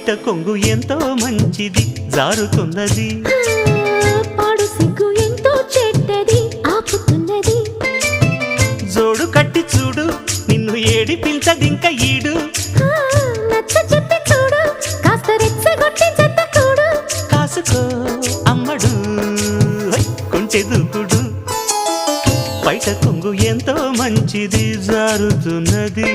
పైట కొంగు ఎంతో మంచిది జారుతున్నది పాడు సిగ్గు ఎంతో చెడ్డది ఆపుతున్నది జోడు కట్టి చూడు నిన్ను ఏడిపించడింక ఈడు నచ్చ చెప్పి చూడు కాస్త రెచ్చగొట్టి జత కూడు కాసుకో అమ్మడు కొంచె దూకుడు పైట కొంగు ఎంతో మంచిది జారుతున్నది